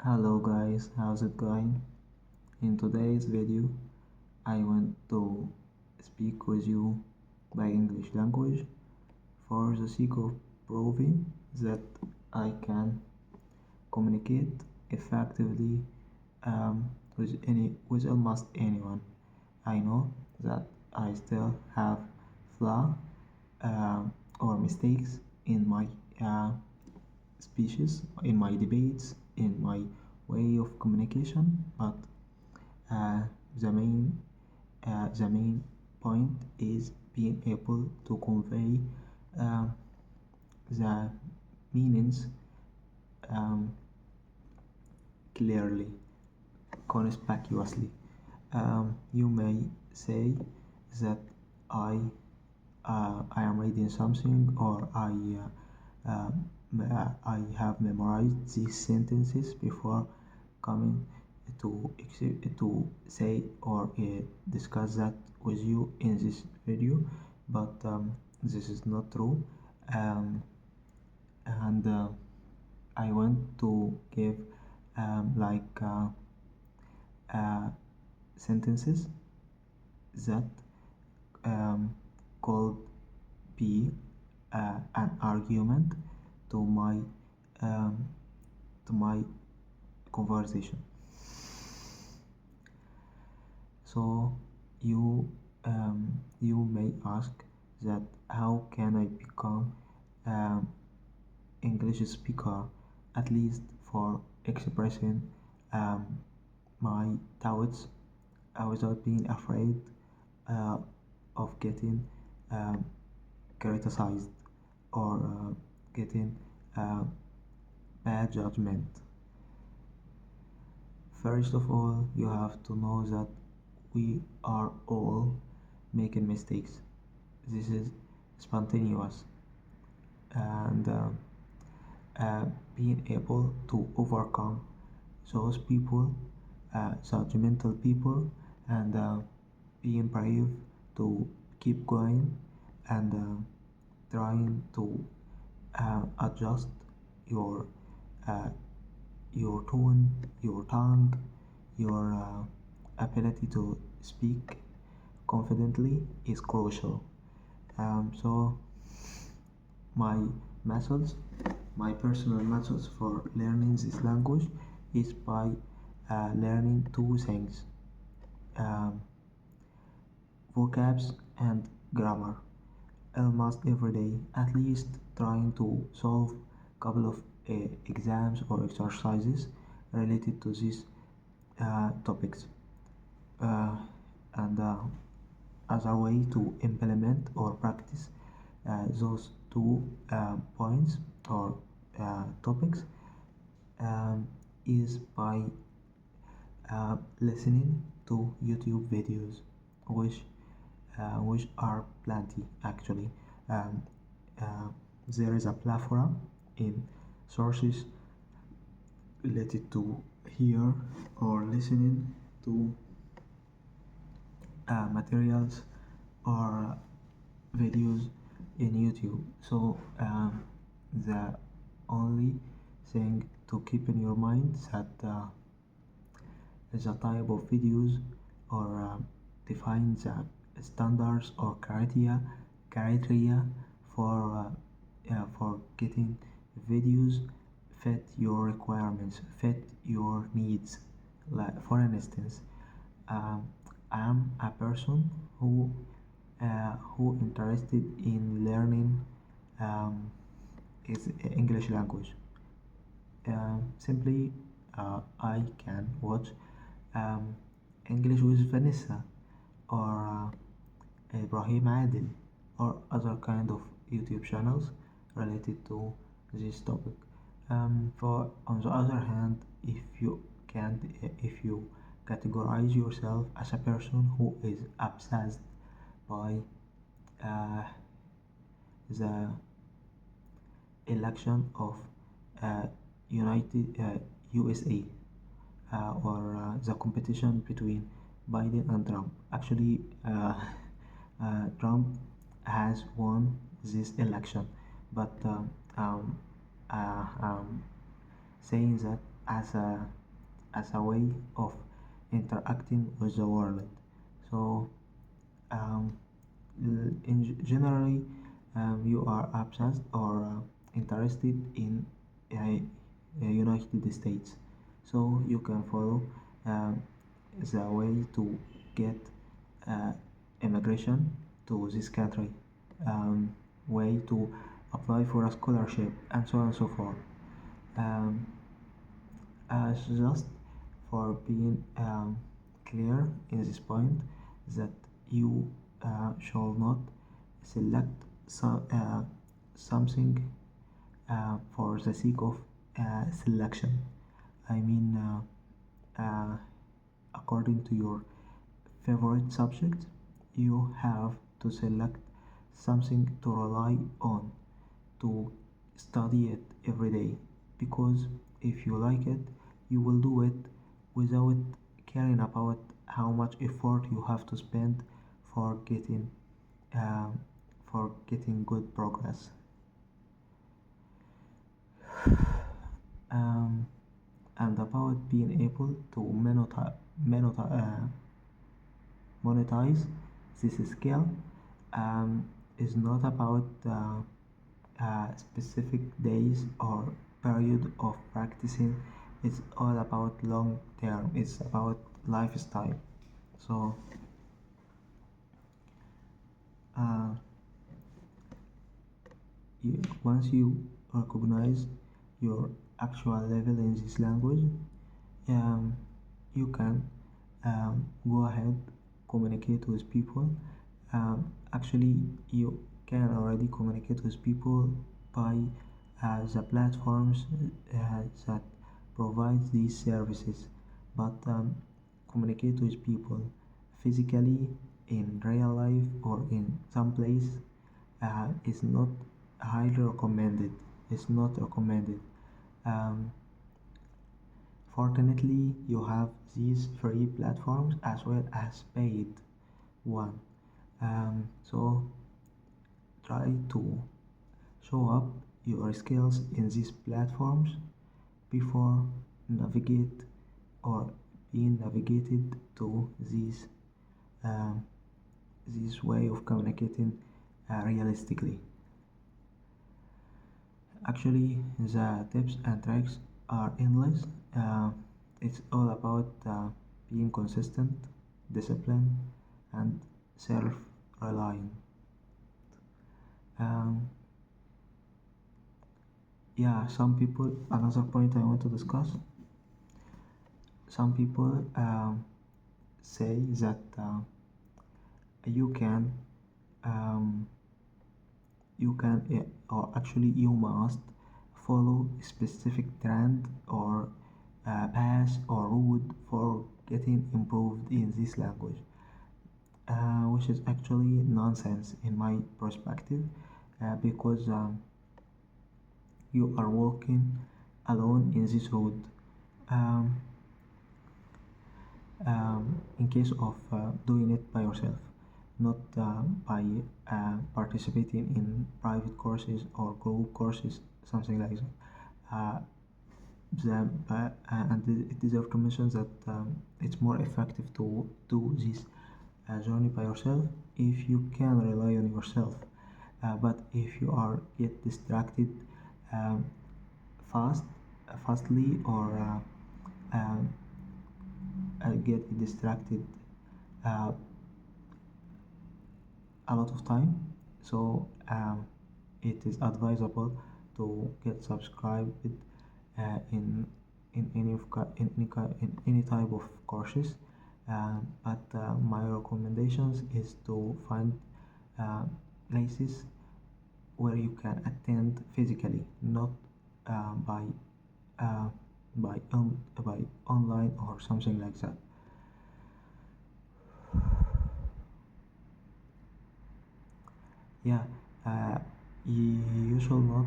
Hello guys, how's it going? In today's video, I want to speak with you by English language for the sake of proving that I can communicate effectively with almost anyone. I know that I still have flaw or mistakes in my uh, speeches, in my debates, in my way of communication, but uh, the main the main point is being able to convey uh, the meanings um, clearly, conspicuously. You may say that I I am reading something or I have memorized these sentences before coming to say or discuss that with you in this video, but this is not true. Um, and I want to give like sentences that um, could be an argument to um, my conversation. So you may ask that how can I become um, English speaker, at least for expressing um, my thoughts without being afraid uh, of getting um, criticized or getting uh, bad judgment. First of all, you have to know that we are all making mistakes. This is spontaneous, and being able to overcome those people, judgmental people, and being brave to keep going and trying to adjust your uh, your tone, your tongue, your ability to speak confidently is crucial. So my methods, my personal methods for learning this language is by learning two things: um, vocabs and grammar. Almost every day, at least trying to solve a couple of exams or exercises related to these topics. Uh, and as a way to implement or practice those two points or topics is by listening to YouTube videos, which which are plenty actually. Um, uh, there is a plethora in sources related to hear or listening to materials or videos in YouTube. So the only thing to keep in your mind that is a type of videos or define the standards or criteria for getting videos fit your requirements, fit your needs. Like for instance, um, I am a person who interested in learning um, is English language. Simply, I can watch um, English with Vanessa or Ibrahim Adil or other kind of YouTube channels related to this topic. For on the other hand, if you categorize yourself as a person who is obsessed by uh, the election of uh, United USA or the competition between Biden and Trump. Actually, Trump has won this election, but um, saying that as a way of interacting with the world. So um, generally, you are obsessed or interested in United States, so you can follow um, the way to get uh, immigration to this country, way to apply for a scholarship, and so on and so forth. Um, just for being clear in this point, that you shall not select something for the sake of selection. I mean, according to your favorite subject, you have to select something to rely on, to study it every day, because if you like it, you will do it without caring about how much effort you have to spend for getting um, good progress. um, and about being able to monetize this skill, is not about specific days or period of practicing. It's all about long term, it's about lifestyle. So uh, once you recognize your actual level in this language, um, you can go ahead, communicate with people. Actually, you can already communicate with people by the platforms that provide these services, but communicate with people physically in real life or in some place is not highly recommended. It's not recommended. um, Fortunately, you have these free platforms as well as paid one. So try to show up your skills in these platforms before navigate or being navigated to um, this way of communicating realistically. Actually, the tips and tricks are endless. Uh, it's all about being consistent, disciplined, and self-reliant. Um, yeah, some people. Another point I want to discuss. Some people say that you can, um, or actually you must follow a specific trend or path or route for getting improved in this language, which is actually nonsense in my perspective, because you are walking alone in this road. Um, in case of doing it by yourself, not by participating in private courses or group courses, something like that. Uh, and it deserves to mention that it's more effective to do this journey by yourself if you can rely on yourself. But if you are get distracted um, fast, fastly, or get distracted uh, a lot of time, so it is advisable to get subscribed in any type of courses. But my recommendations is to find uh, places where you can attend physically, not uh, by uh, by online or something like that. Yeah, uh, you should not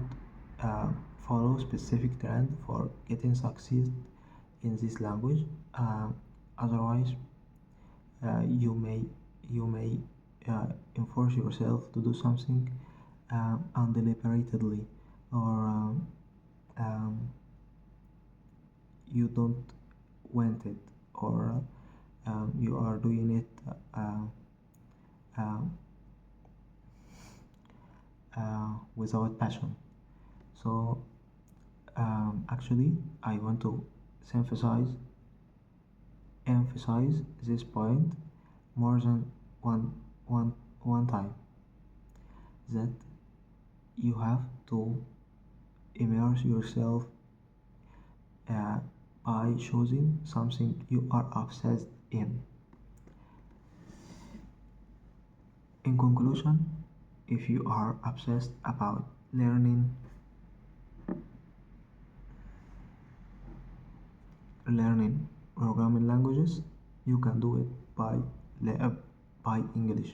uh, follow specific trend for getting succeed in this language. Otherwise, you may you may enforce yourself to do something undeliberatedly, or um, you don't want it, or you are doing it uh, without passion. So actually I want to emphasize emphasize this point more than one one one time, that you have to immerse yourself uh, by choosing something you are obsessed in. In conclusion, if you are obsessed about learning programming languages, you can do it by English.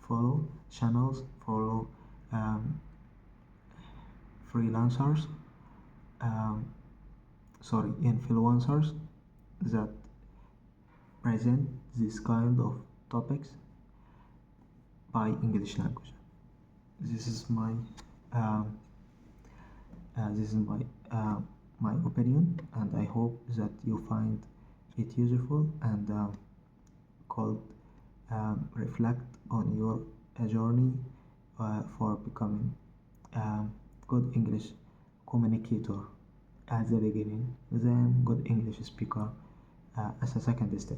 Follow channels, follow um, freelancers, um, influencers that present this kind of topics by English language. This is my um, this is my opinion, and I hope that you find it useful and could reflect on your journey for becoming a good English communicator at the beginning, then good English speaker as a second step.